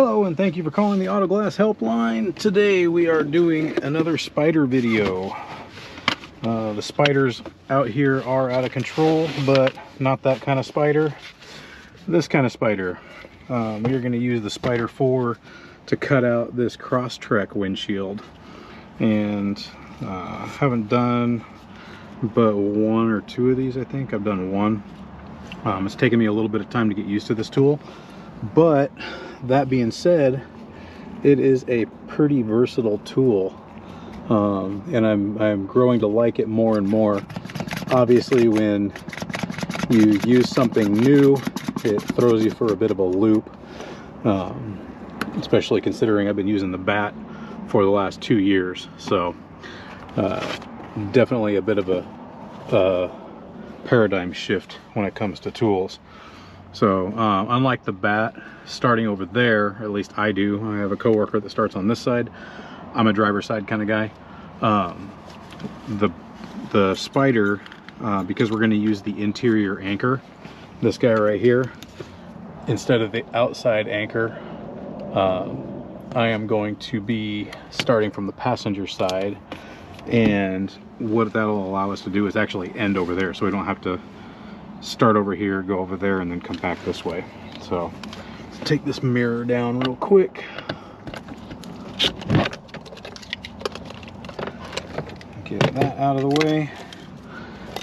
Hello and thank you for calling the Auto Glass Helpline. Today we are doing another spider video. The spiders out here are out of control, but not that kind of spider. This kind of spider. We are going to use the Spider 4 to cut out this Crosstrek windshield. And haven't done but one or two of these, I think. I've done one. It's taken me a little bit of time to get used to this tool. But that being said, it is a pretty versatile tool, and I'm growing to like it more and more. Obviously, when you use something new, it throws you for a bit of a loop, especially considering I've been using the bat for the last 2 years. So definitely a bit of a paradigm shift when it comes to tools. So unlike the bat starting over there, at least I do. I have a coworker that starts on this side. I'm a driver's side kind of guy. The Spider, because we're going to use the interior anchor, this guy right here, instead of the outside anchor, I am going to be starting from the passenger side, and what that'll allow us to do is actually end over there, so we don't have to start over here, go over there, and then come back this way. So let's take this mirror down real quick. Get that out of the way.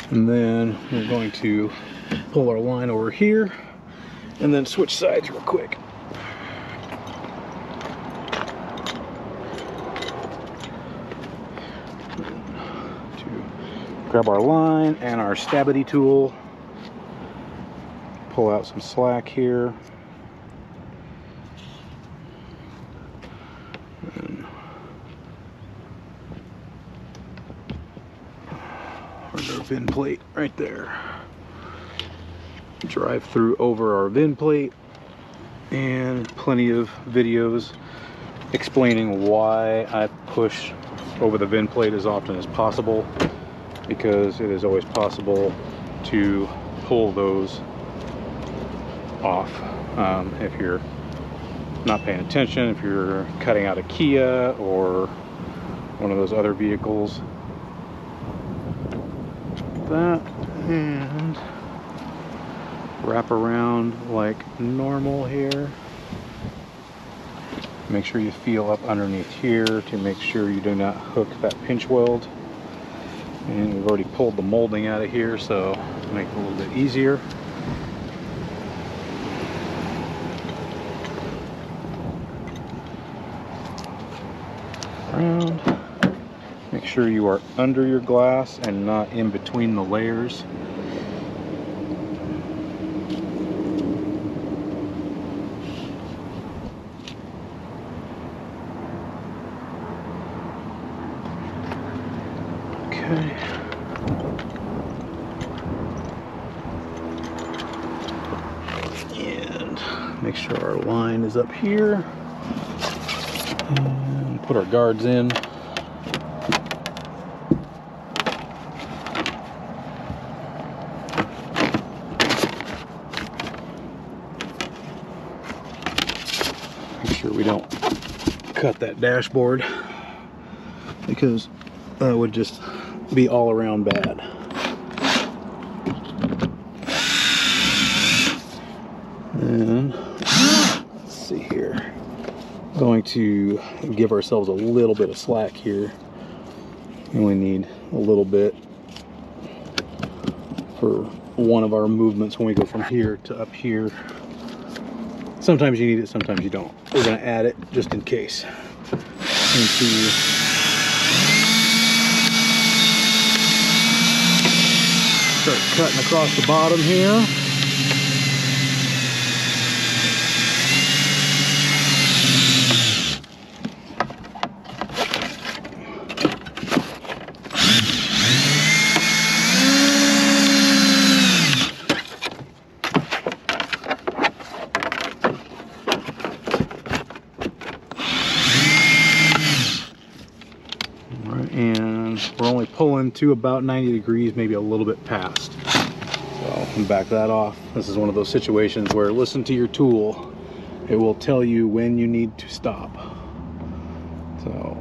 And then we're going to pull our line over here and then switch sides real quick. To grab our line and our stabity tool. Pull out some slack here. And where's our VIN plate? Right there. Drive through over our VIN plate, and plenty of videos explaining why I push over the VIN plate as often as possible, because it is always possible to pull those off if you're not paying attention, if you're cutting out a Kia or one of those other vehicles. That, and wrap around like normal here. Make sure you feel up underneath here to make sure you do not hook that pinch weld. And we've already pulled the molding out of here, so make it a little bit easier. Around. Make sure you are under your glass and not in between the layers. Okay. And make sure our line is up here. And put our guards in. Make sure we don't cut that dashboard, because that would just be all around bad. And let's see here. Going to give ourselves a little bit of slack here. We only need a little bit for one of our movements when we go from here to up here. Sometimes you need it, sometimes you don't. We're going to add it just in case. Start cutting across the bottom here. And we're only pulling to about 90 degrees, maybe a little bit past. So and back that off. This is one of those situations where listen to your tool it will tell you when you need to stop. So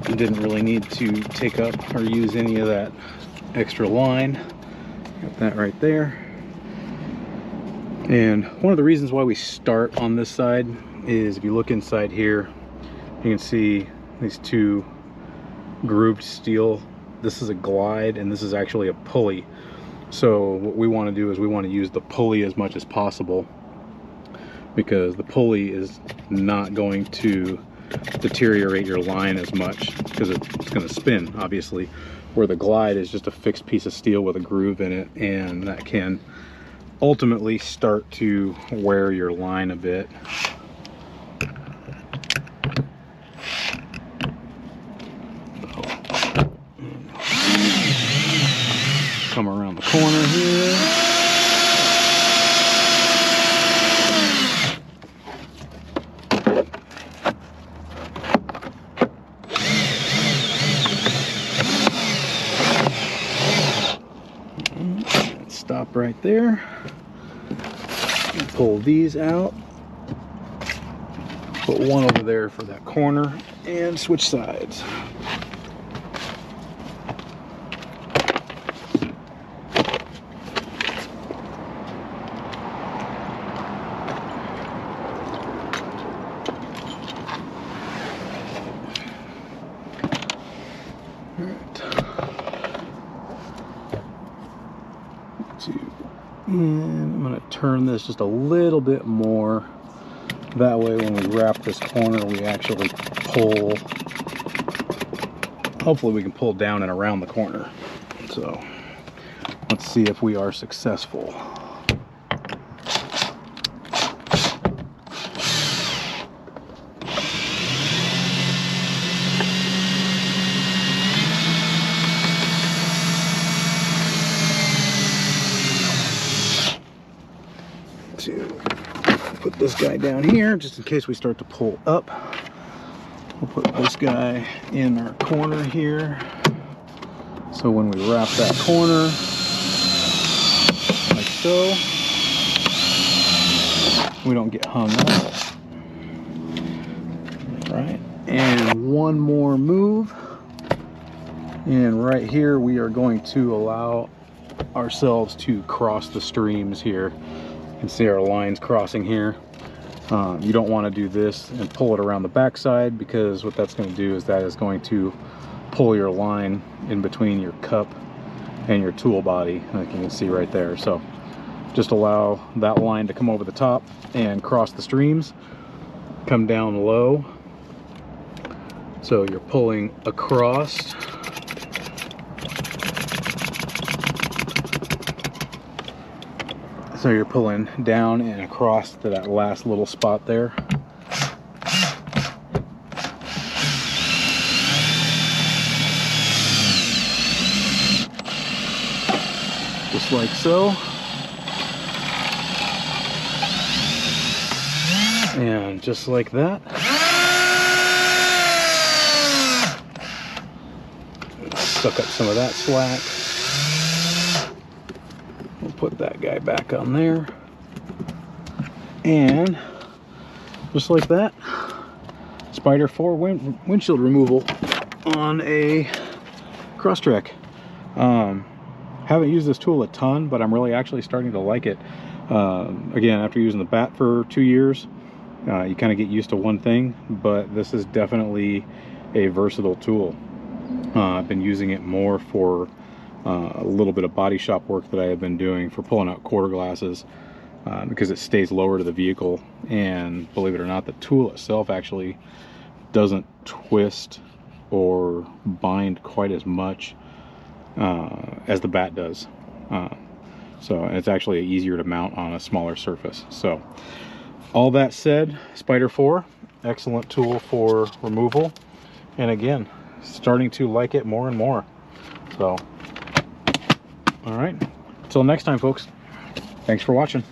you didn't really need to take up or use any of that extra line. Got that right there. And one of the reasons why we start on this side is if you look inside here, you can see these two grooved steel. This is a glide and this is actually a pulley. So what we want to do is we want to use the pulley as much as possible, because the pulley is not going to deteriorate your line as much because it's going to spin, obviously, where the glide is just a fixed piece of steel with a groove in it, and that can ultimately start to wear your line a bit. Come around the corner here. Stop right there. Pull these out. Put one over there for that corner and switch sides. And I'm going to turn this just a little bit more. That way when we wrap this corner, we actually pull. Hopefully we can pull down and around the corner. So let's see if we are successful. Put this guy down here just in case we start to pull up. We'll put this guy in our corner here, so when we wrap that corner like so, we don't get hung up. Right, and one more move, and right here we are going to allow ourselves to cross the streams here. You can see our lines crossing here. You don't want to do this and pull it around the backside, because what that's going to do is that is going to pull your line in between your cup and your tool body, like you can see right there. So just allow that line to come over the top and cross the streams, come down low, so you're pulling across. So you're pulling down and across to that last little spot there. Just like so. And just like that. Suck up some of that slack. We'll put that guy back on there, and just like that, Spider 4 windshield removal on a Crosstrek. Haven't used this tool a ton, but I'm really actually starting to like it. Again, after using the bat for 2 years, you kind of get used to one thing, but this is definitely a versatile tool. I've been using it more for a little bit of body shop work that I have been doing for pulling out quarter glasses, because it stays lower to the vehicle, and believe it or not, the tool itself actually doesn't twist or bind quite as much as the bat does. So it's actually easier to mount on a smaller surface. So all that said, Spider 4, excellent tool for removal, and again, starting to like it more and more. So all right, until next time, folks, thanks for watching.